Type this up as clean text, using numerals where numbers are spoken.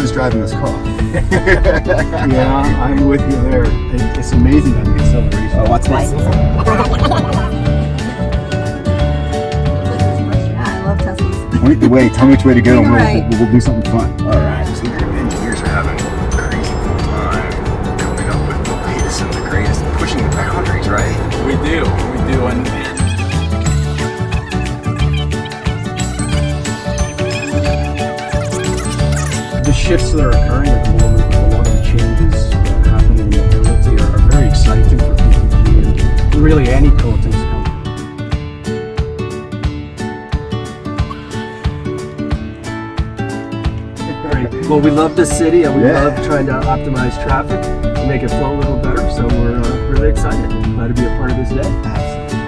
is driving this car. Yeah, I'm with you there. It's amazing on the acceleration. Oh, what's that? Yeah, I love Teslas. Wait, tell me which way to go, and Right. we'll do something fun. All right. So your engineers are having a crazy cool time coming up with the latest and the greatest, and pushing the boundaries, right? We do, and The shifts that are occurring at the moment, with a lot of the changes happening in mobility are very exciting for PPG and really any coatings company. Well, we love this city and we love trying to optimize traffic and make it flow a little better. So we're really excited. Glad to be a part of this day. Absolutely.